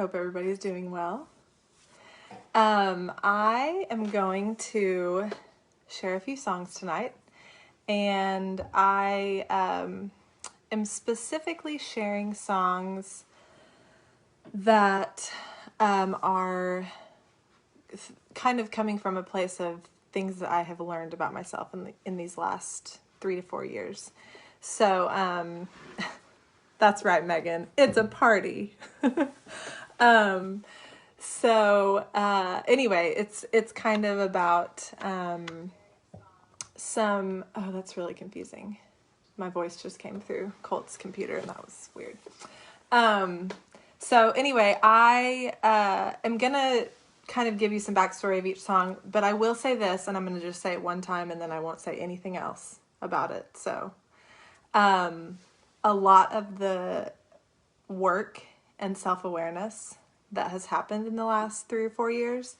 Hope everybody's doing well. I am going to share a few songs tonight, and I am specifically sharing songs that are kind of coming from a place of things that I have learned about myself in these last 3 to 4 years. So that's right, Megan. It's a party. Anyway, it's kind of about that's really confusing. My voice just came through Colt's computer and that was weird. So anyway, I am gonna kind of give you some backstory of each song, but I will say this, and I'm gonna just say it one time and then I won't say anything else about it. So a lot of the work and self-awareness that has happened in the last 3 or 4 years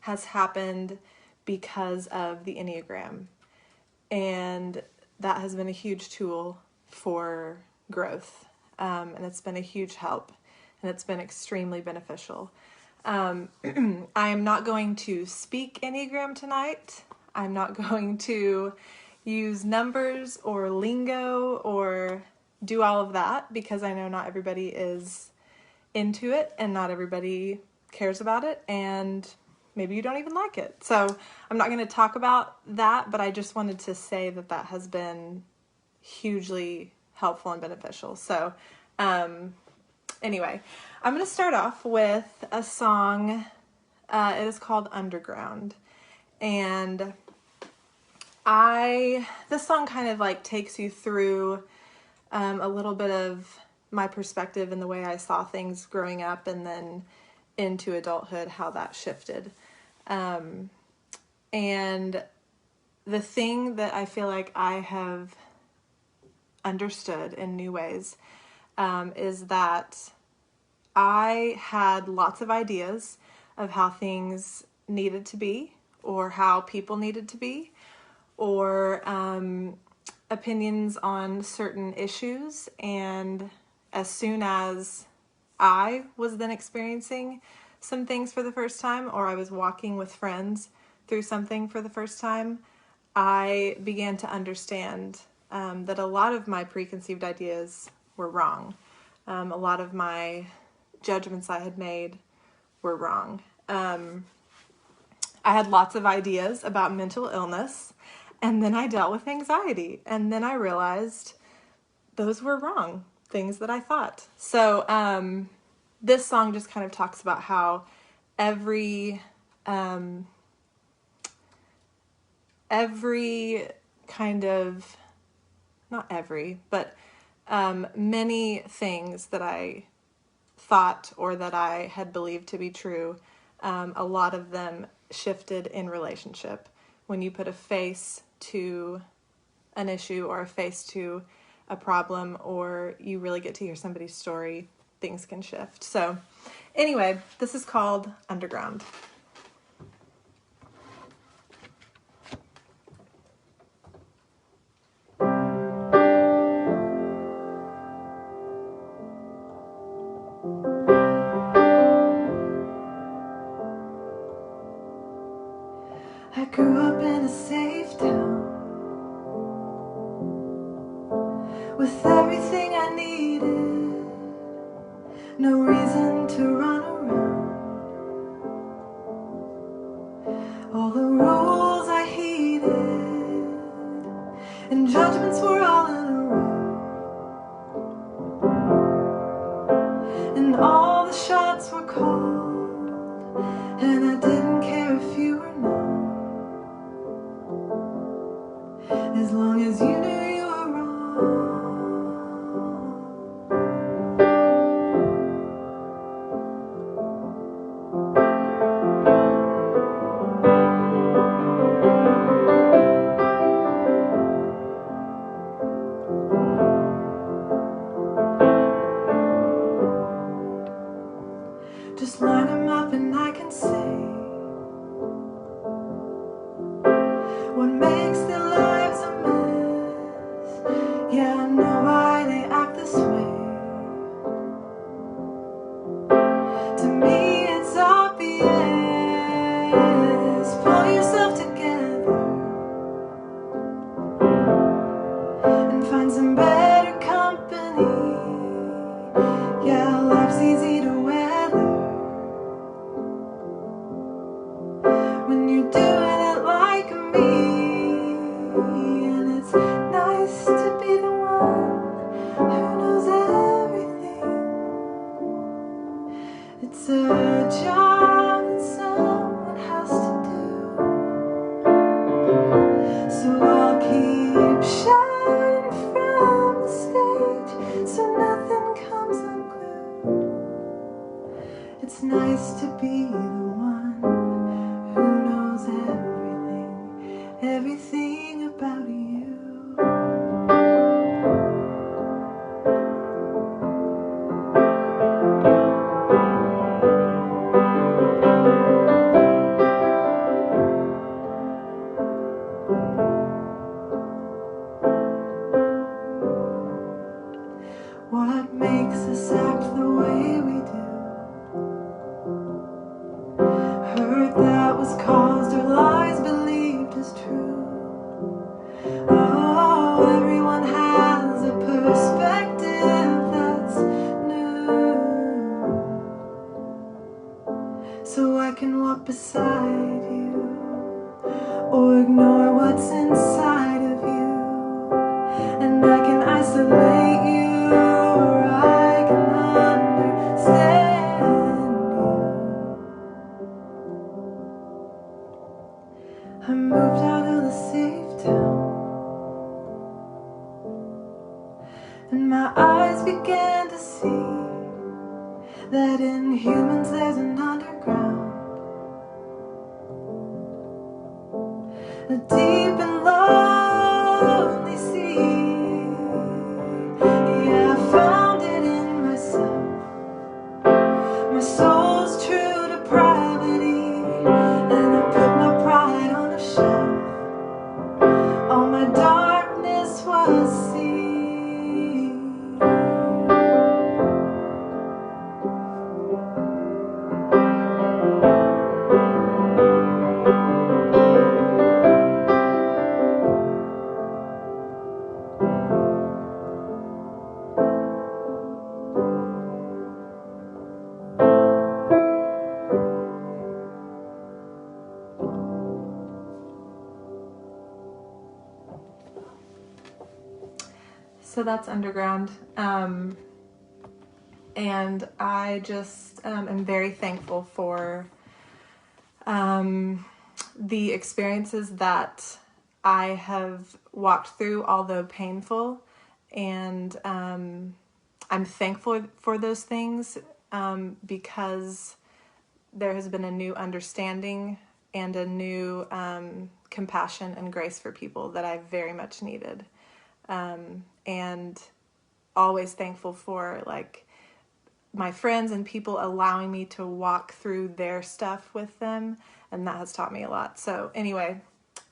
has happened because of the Enneagram. And that has been a huge tool for growth. And it's been a huge help. And it's been extremely beneficial. I am not going to speak Enneagram tonight. I'm not going to use numbers or lingo or do all of that because I know not everybody is into it and not everybody cares about it and maybe you don't even like it. So I'm not going to talk about that, but I just wanted to say that that has been hugely helpful and beneficial. So anyway, I'm going to start off with a song. It is called Underground. And this song kind of like takes you through a little bit of my perspective and the way I saw things growing up and then into adulthood, how that shifted. And the thing that I feel like I have understood in new ways is that I had lots of ideas of how things needed to be or how people needed to be or opinions on certain issues, and as soon as I was then experiencing some things for the first time or I was walking with friends through something for the first time, I began to understand that a lot of my preconceived ideas were wrong. A lot of my judgments I had made were wrong. I had lots of ideas about mental illness, and then I dealt with anxiety, and then I realized those were wrong things that I thought. So this song just kind of talks about how every kind of, not every, but many things that I thought or that I had believed to be true, a lot of them shifted in relationship. When you put a face to an issue or a face to a problem, or you really get to hear somebody's story, things can shift. So anyway, this is called Underground. I grew up in a safe town with everything I needed, no reason to run around. All the rules I heeded, and judgments were all in a row. And all the shots were called, and I didn't care if you were known, as long as you knew you were wrong. Just line them up and I can say what makes their lives a mess. Yeah, I know why they act this way. To It's a job that someone has to do. So I'll keep shining from the stage so nothing comes unglued. It's nice to be the one who knows everything about you. What makes us act the way we do? Hurt that was caused or lies believed as true. Oh, everyone has a perspective that's new. So I can walk beside you or ignore what's inside of you, and I can isolate you. I moved out of the safe town, and my eyes began to see that in humans there's an underground, a deep and lonely sea. Yeah, I found it in myself. My soul's true depravity, and I put my pride on a shelf. All my darkness was seen. So that's Underground, and I just am very thankful for the experiences that I have walked through, although painful, and I'm thankful for those things because there has been a new understanding and a new compassion and grace for people that I very much needed. And always thankful for like my friends and people allowing me to walk through their stuff with them, and that has taught me a lot. So anyway,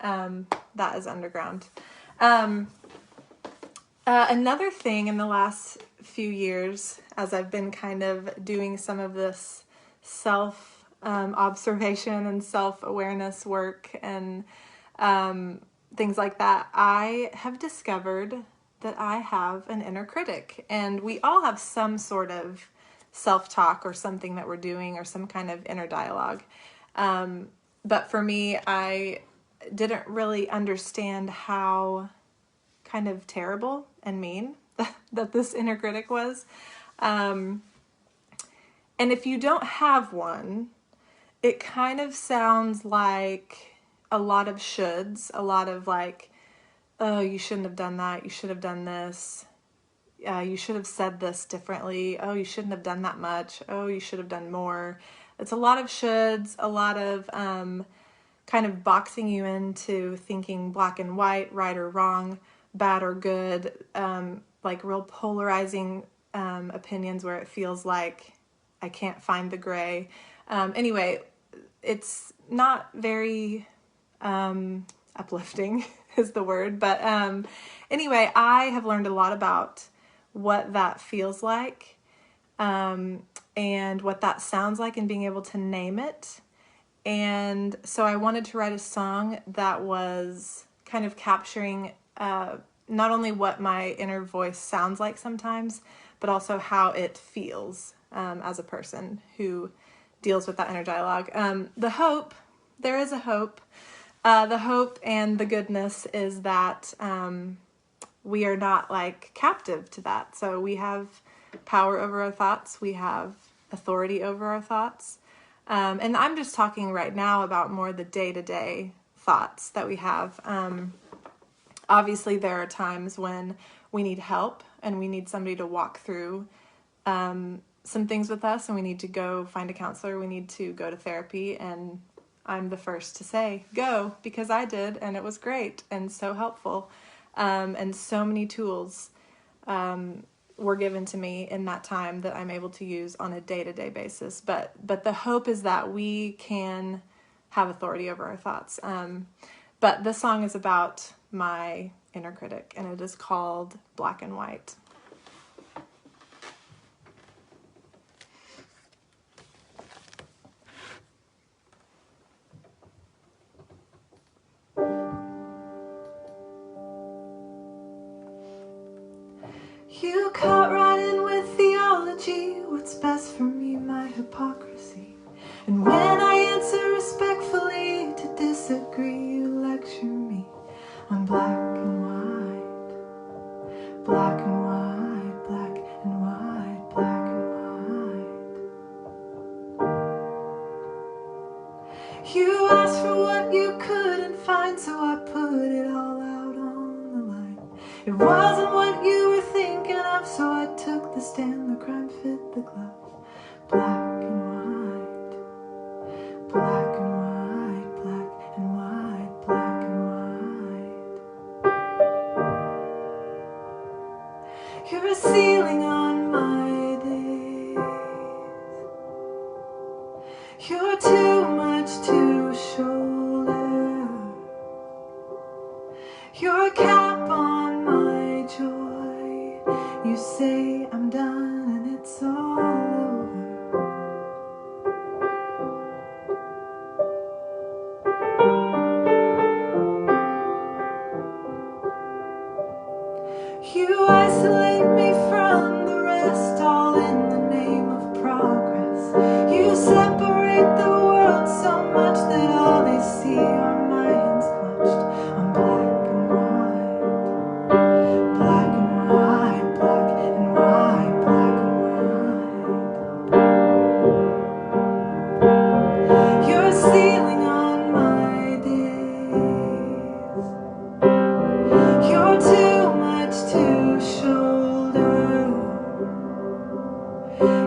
that is Underground. Another thing in the last few years, as I've been kind of doing some of this self observation and self-awareness work and things like that, I have discovered that I have an inner critic, and we all have some sort of self-talk or something that we're doing or some kind of inner dialogue. But for me, I didn't really understand how kind of terrible and mean that this inner critic was. And if you don't have one, it kind of sounds like a lot of shoulds, a lot of like, oh, you shouldn't have done that. You should have done this. You should have said this differently. Oh, you shouldn't have done that much. Oh, you should have done more. It's a lot of shoulds, a lot of kind of boxing you into thinking black and white, right or wrong, bad or good, like real polarizing opinions where it feels like I can't find the gray. Anyway, it's not very uplifting is the word. But anyway, I have learned a lot about what that feels like and what that sounds like and being able to name it. And so I wanted to write a song that was kind of capturing not only what my inner voice sounds like sometimes, but also how it feels as a person who deals with that inner dialogue. There is a hope. The hope and the goodness is that we are not like captive to that. So we have power over our thoughts. We have authority over our thoughts. And I'm just talking right now about more the day-to-day thoughts that we have. Obviously, there are times when we need help and we need somebody to walk through some things with us, and we need to go find a counselor. We need to go to therapy, and I'm the first to say, go, because I did, and it was great and so helpful. And so many tools were given to me in that time that I'm able to use on a day-to-day basis. But the hope is that we can have authority over our thoughts. But this song is about my inner critic, and it is called Black and White. You cut right in with theology, what's best for me, my hypocrisy. And when I answer respectfully to disagree, you lecture me on black and white, black and white, black and white, black and white. You asked for what you couldn't find, so I put it all out on the line. It wasn't what you were thinking of, so I took the stand, the crime fit the glove. Black and white, black and white, black and white, black and white. You're a ceiling on my days. You're too much to shoulder. You're a cap on my joy. You say I'm done and it's all over. You isolate me from the rest, all in the name of progress. You separate the world so much that all they see are my hands clutched on black and white, black and white, black and white, black and white. You're a ceiling on my days. You're too much to shoulder.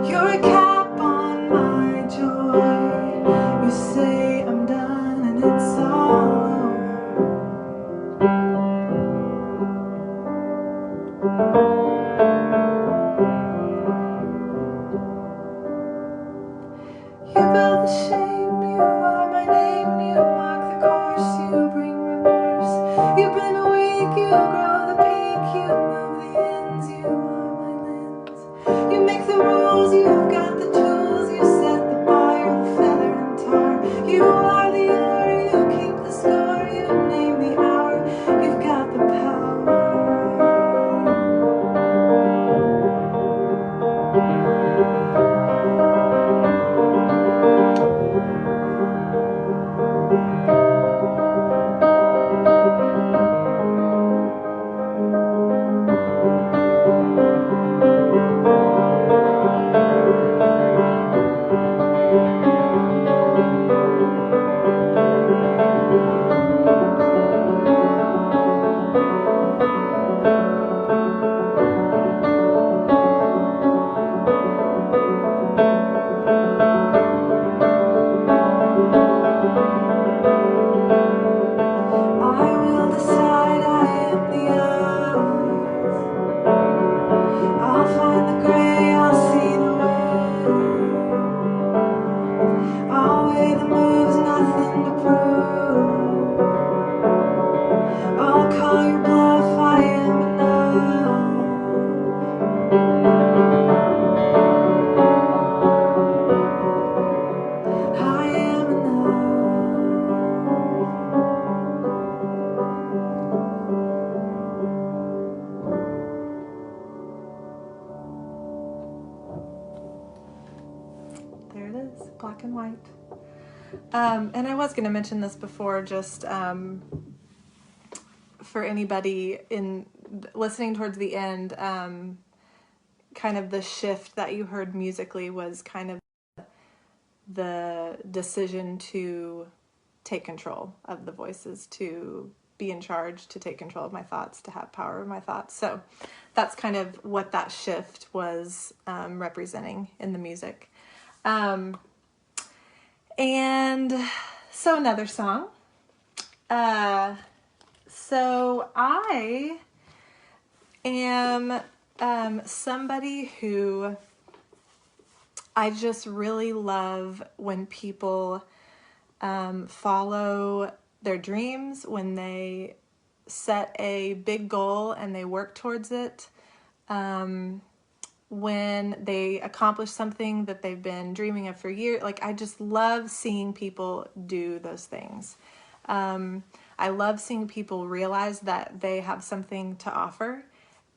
You're a cap on my joy. You say I'm done and it's all over. You build the shame, you are my name. You mark the course, you bring remorse. You blame a weak, you grow the pink. You move the ends, you are my lens. You make the rules, you've got the tools. You set the bar, you're the feather and tar. You are the hour, you keep the score. You name the hour, you've got the power. There it is, black and white. And I was going to mention this before, just for anybody in listening towards the end, kind of the shift that you heard musically was kind of the decision to take control of the voices, to be in charge, to take control of my thoughts, to have power of my thoughts. So that's kind of what that shift was representing in the music. And so another song. So I am somebody who I just really love when people follow their dreams, when they set a big goal and they work towards it, when they accomplish something that they've been dreaming of for years. Like, I just love seeing people do those things. I love seeing people realize that they have something to offer,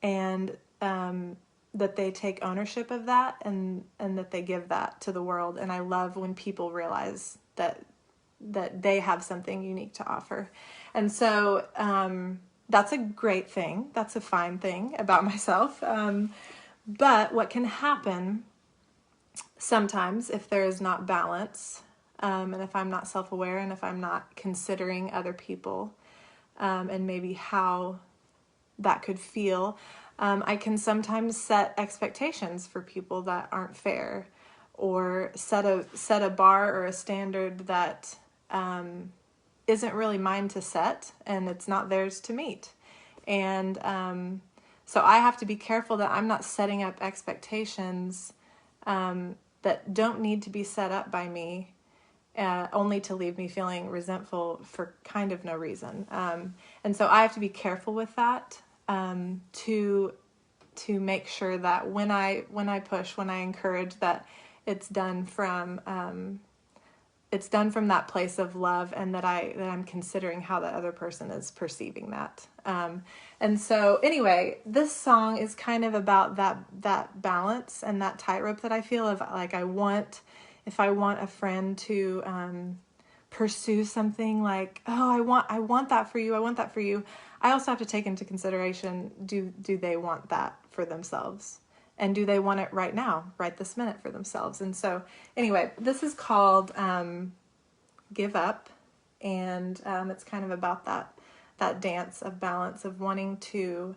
and that they take ownership of that, and that they give that to the world. And I love when people realize that they have something unique to offer. And so that's a great thing. That's a fine thing about myself. But what can happen sometimes if there is not balance, and if I'm not self-aware, and if I'm not considering other people, and maybe how that could feel, I can sometimes set expectations for people that aren't fair, or set a bar or a standard that isn't really mine to set, and it's not theirs to meet. And so I have to be careful that I'm not setting up expectations that don't need to be set up by me, only to leave me feeling resentful for kind of no reason. And so I have to be careful with that, to make sure that when I push, when I encourage, that it's done from that place of love, and that I'm considering how the other person is perceiving that. And so anyway, this song is kind of about that balance and that tightrope that I feel of, like, if I want a friend to pursue something, like, oh, I want that for you, I want that for you, I also have to take into consideration, do they want that for themselves? And do they want it right now, right this minute, for themselves? And so anyway, this is called Give Up. And it's kind of about that dance of balance, of wanting to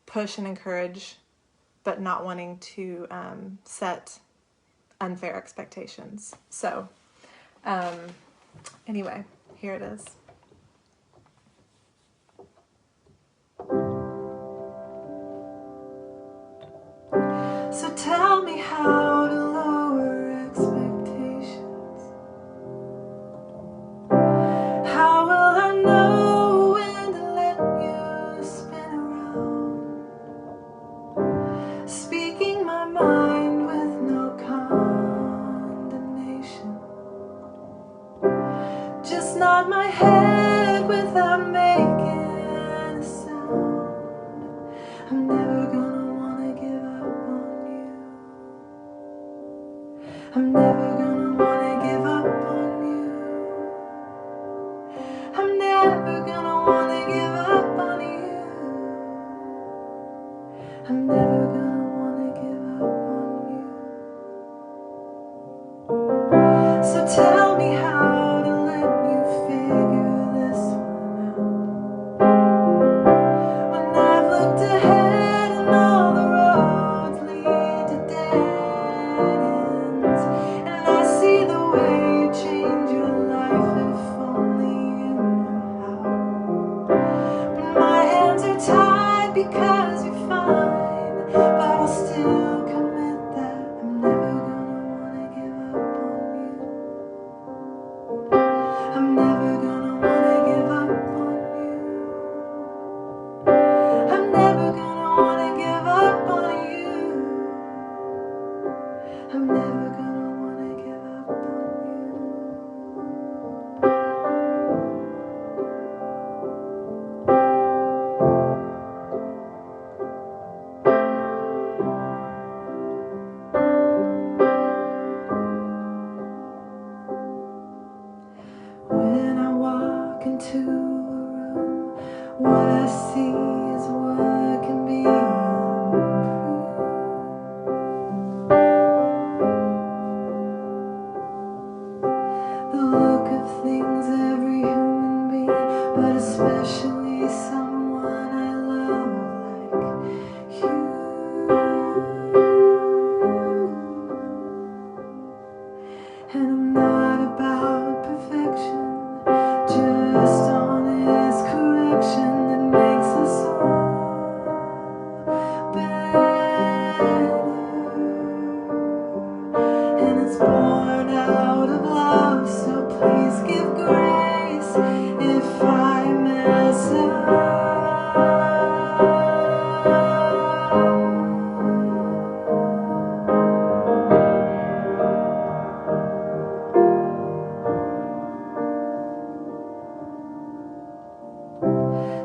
push and encourage, but not wanting to set unfair expectations. So anyway, here it is. So tell me how to lower expectations. How will I know when to let you spin around? Speaking my mind with no condemnation. Just nod my head without making a sound. I'm never gonna wanna give up on you. I'm never gonna wanna give up on you. I'm never gonna wanna give up on you. I'm never gonna wanna give up on you. So tell me how to let you figure this one out. When I've looked ahead and all the roads lead to dead ends, and I And I'm not about perfection, just honest correction that makes us all better. And it's born out of love, so please give grace if I mess up.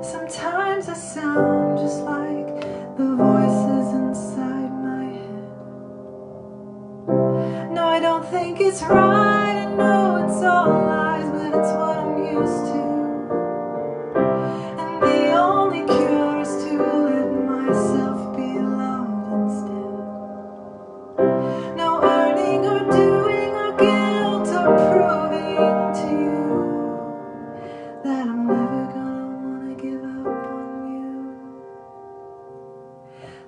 Sometimes I sound just like the voices inside my head. No, I don't think it's right, I know it's all lies, but it's what I'm used to. And the only cure is to let myself be loved instead. No earning or doing or guilt or proving to you that I'm never gonna wanna give up on you.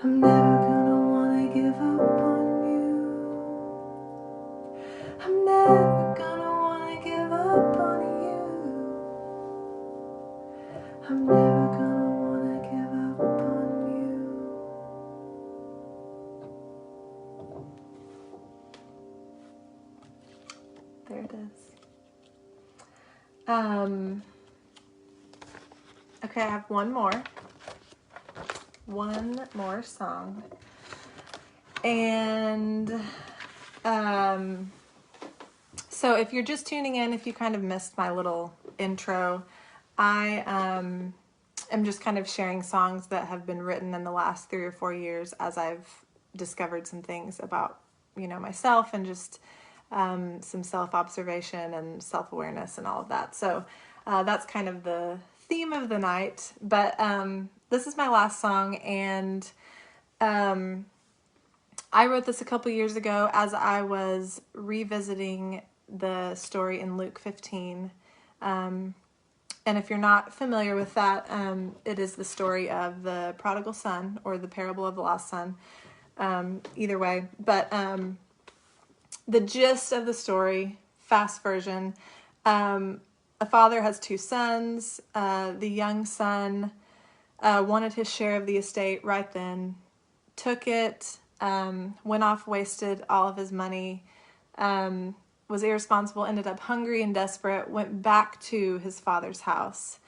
I'm never gonna wanna give up on you. I'm never gonna wanna give up on you. I'm never gonna wanna give up on you. There it is. Okay, I have one more song. And so if you're just tuning in, if you kind of missed my little intro, I am just kind of sharing songs that have been written in the last 3 or 4 years as I've discovered some things about, myself and just some self-observation and self-awareness and all of that. So that's kind of the theme of the night. But this is my last song, and I wrote this a couple years ago as I was revisiting the story in Luke 15. And if you're not familiar with that, it is the story of the prodigal son, or the parable of the lost son. Either way. But the gist of the story, fast version, a father has 2 sons. The young son wanted his share of the estate right then, took it, went off, wasted all of his money, was irresponsible, ended up hungry and desperate, went back to his father's house.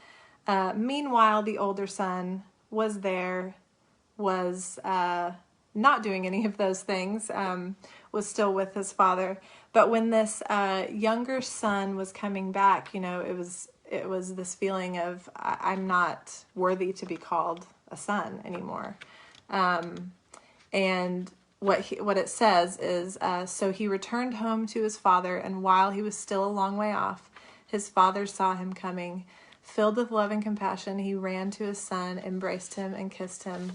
Meanwhile, the older son was there, was not doing any of those things, was still with his father. But when this younger son was coming back, it was this feeling of, I'm not worthy to be called a son anymore. And what it says is, so he returned home to his father, and while he was still a long way off, his father saw him coming. Filled with love and compassion, he ran to his son, embraced him, and kissed him.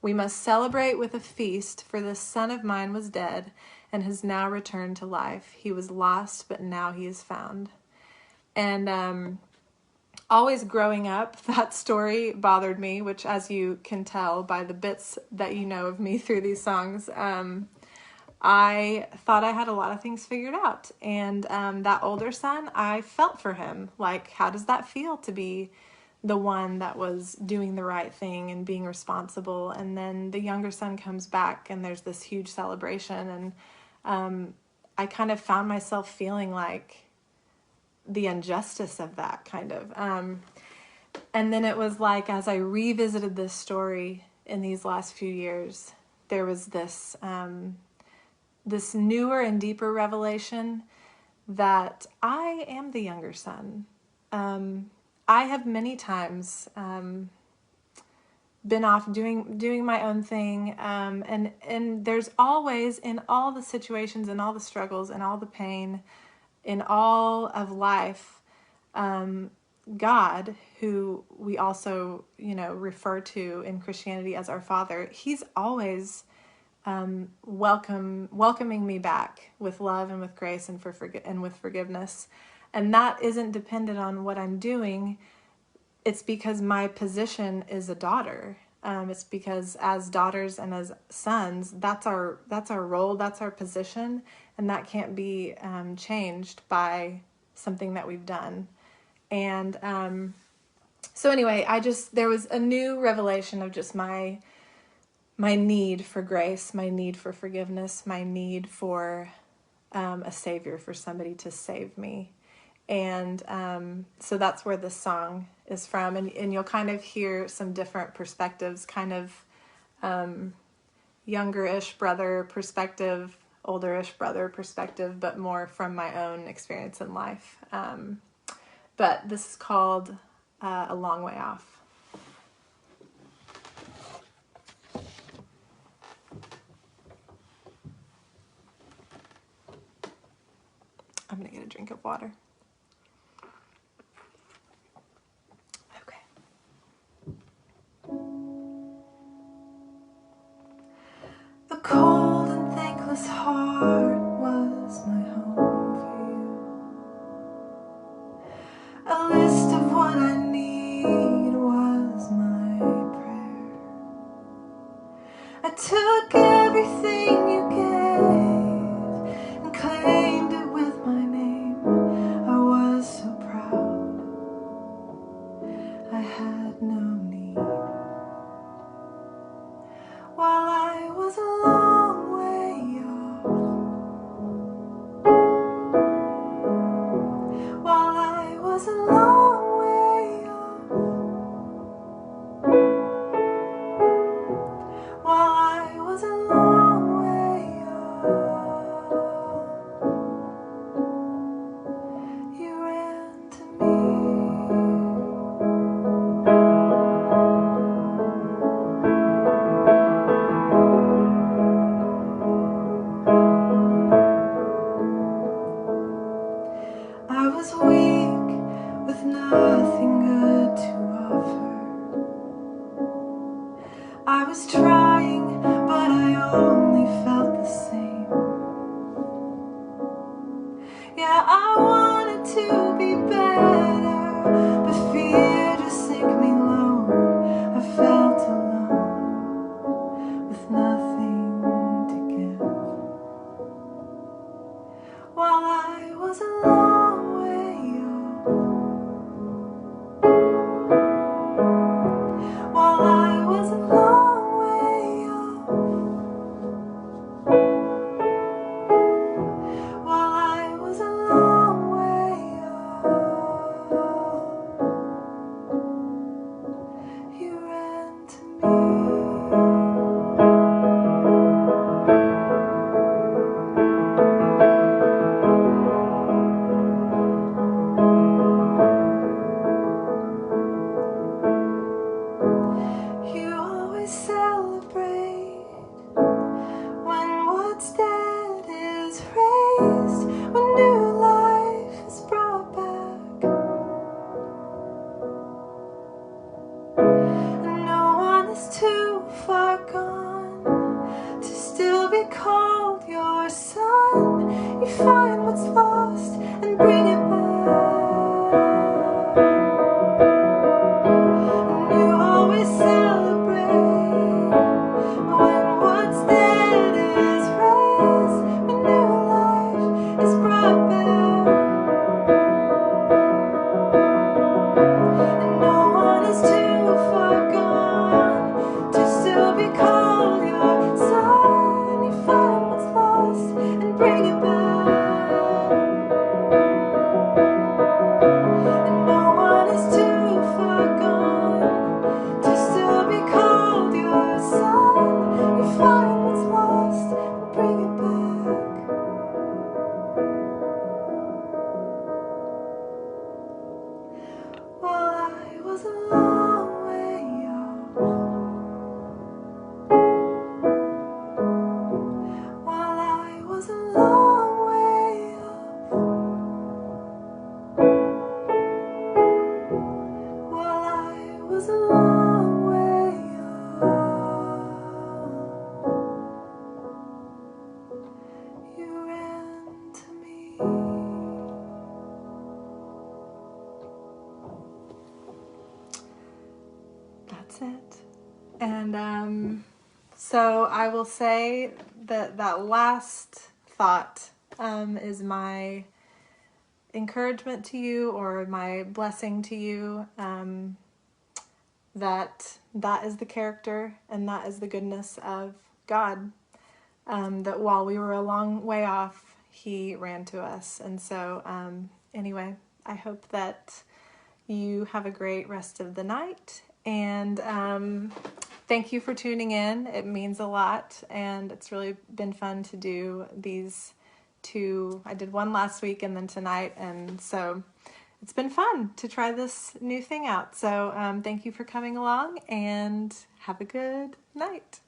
We must celebrate with a feast, for this son of mine was dead and has now returned to life. He was lost, but now he is found. And always growing up, that story bothered me, which, as you can tell by the bits that you know of me through these songs, I thought I had a lot of things figured out. And that older son, I felt for him. Like, how does that feel to be the one that was doing the right thing and being responsible? And then the younger son comes back, and there's this huge celebration. And I kind of found myself feeling like the injustice of that, kind of. And then it was like, as I revisited this story in these last few years, there was this this newer and deeper revelation that I am the younger son. I have many times been off doing my own thing, and there's always, in all the situations and all the struggles and all the pain in all of life, God, who we also refer to in Christianity as our Father, He's always welcoming me back with love and with grace and with forgiveness. And that isn't dependent on what I'm doing. It's because my position is a daughter. It's because as daughters and as sons, that's our role, that's our position, and that can't be changed by something that we've done. And so anyway, there was a new revelation of just my need for grace, my need for forgiveness, my need for a savior, for somebody to save me. And so that's where this song is from. And you'll kind of hear some different perspectives, kind of younger-ish brother perspective, older-ish brother perspective, but more from my own experience in life. But this is called A Long Way Off. I'm going to get a drink of water. Okay. The cold and thankless heart was my home for you. A list of what I need was my prayer. I took everything you gave and claimed it with my name. I was so proud, I had no need. While I was a long way off, while I was a long way off, while I was a long way off, you ran to me. I was weak with nothing good to offer. I was trying, but I only felt the same. Yeah, I wanted to be better, but fear just sank me lower. I felt alone, with nothing to give. While I was a long way off, while I was a long way off, while I was a long way off, you ran to me. so I will say that that last thought is my encouragement to you, or my blessing to you, that is the character and that is the goodness of God, that while we were a long way off, he ran to us. And so anyway, I hope that you have a great rest of the night, and thank you for tuning in. It means a lot, and it's really been fun to do these two. I did one last week and then tonight, and so it's been fun to try this new thing out. So thank you for coming along, and have a good night.